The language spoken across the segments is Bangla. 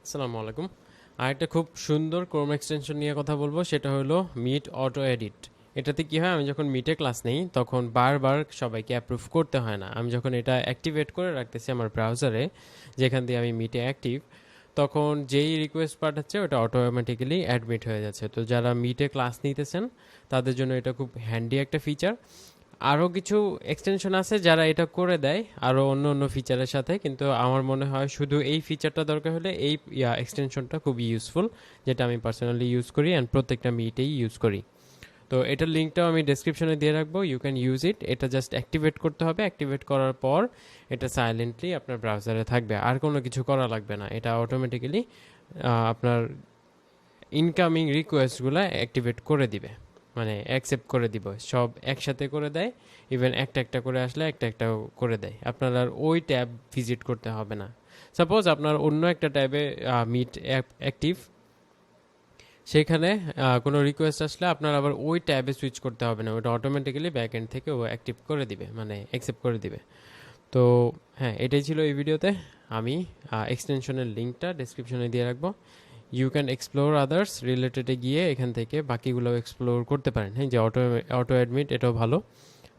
আসসালামু আলাইকুম। আরেকটা খুব সুন্দর ক্রোম এক্সটেনশন নিয়ে কথা বলবো, সেটা হলো মিট অটো এডিট। এটাতে কি হয়, আমি যখন মিটে ক্লাস নেই তখন বারবার সবাইকে অ্যাপ্রুভ করতে হয় না। আমি যখন এটা অ্যাক্টিভেট করে রাখতেছি আমার ব্রাউজারে, যেখান দিয়ে আমি মিটে অ্যাক্টিভ, তখন যেই রিকোয়েস্ট পাঠাচ্ছে ওটা অটোমেটিক্যালি অ্যাডমিট হয়ে যাচ্ছে। তো যারা মিটে ক্লাস নিতেছেন তাদের জন্য এটা খুব হ্যান্ডি একটা ফিচার। আরও কিছু এক্সটেনশন আছে যারা এটা করে দেয় আরও অন্য অন্য ফিচারের সাথে, কিন্তু আমার মনে হয় শুধু এই ফিচারটা দরকার হলে এই এক্সটেনশনটা খুব ইউজফুল, যেটা আমি পার্সোনালি ইউজ করি অ্যান্ড প্রত্যেকটা মিটেই ইউজ করি। তো এটার লিঙ্কটাও আমি ডেসক্রিপশনে দিয়ে রাখবো, ইউ ক্যান ইউজ ইট। এটা জাস্ট অ্যাক্টিভেট করতে হবে, অ্যাক্টিভেট করার পর এটা সাইলেন্টলি আপনার ব্রাউজারে থাকবে, আর কোনো কিছু করা লাগবে না। এটা অটোমেটিক্যালি আপনার ইনকামিং রিকোয়েস্টগুলো অ্যাক্টিভেট করে দিবে, মানে অ্যাকসেপ্ট করে দিব, সব একসাথে করে দেয়। ইভেন একটা একটা করে আসলে একটা একটা করে দেয়, আপনার আর ওই ট্যাব ভিজিট করতে হবে না। সাপোজ আপনার অন্য একটা ট্যাবে মিট অ্যাক্টিভ, সেখানে কোনো রিকোয়েস্ট আসলে আপনার আবার ওই ট্যাবে সুইচ করতে হবে না, ওটা অটোমেটিক্যালি ব্যাক এন্ড থেকে ও অ্যাক্টিভ করে দিবে, মানে অ্যাকসেপ্ট করে দিবে। তো হ্যাঁ, এটাই ছিল এই ভিডিওতে। আমি এক্সটেনশনের লিঙ্কটা ডেসক্রিপশনে দিয়ে রাখবো। ইউ ক্যান এক্সপ্লোর আদার্স রিলেটেডে গিয়ে এখান থেকে বাকিগুলোও এক্সপ্লোর করতে পারেন। হ্যাঁ, যে অটো অটো অ্যাডমিট এটাও ভালো।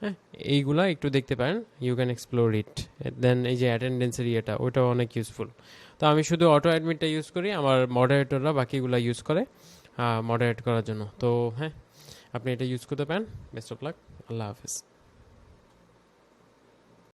হ্যাঁ, এইগুলা একটু দেখতে পারেন, ইউ ক্যান এক্সপ্লোর ইট। দেন এই যে অ্যাটেন্ডেন্সের ইয়েটা, ওটাও অনেক ইউজফুল। তো আমি শুধু অটো অ্যাডমিটটা ইউজ করি, আমার মডারেটররা বাকিগুলো ইউজ করে মডারেট করার জন্য। তো হ্যাঁ, আপনি এটা ইউজ করতে পারেন। Best of luck. Allah Hafiz.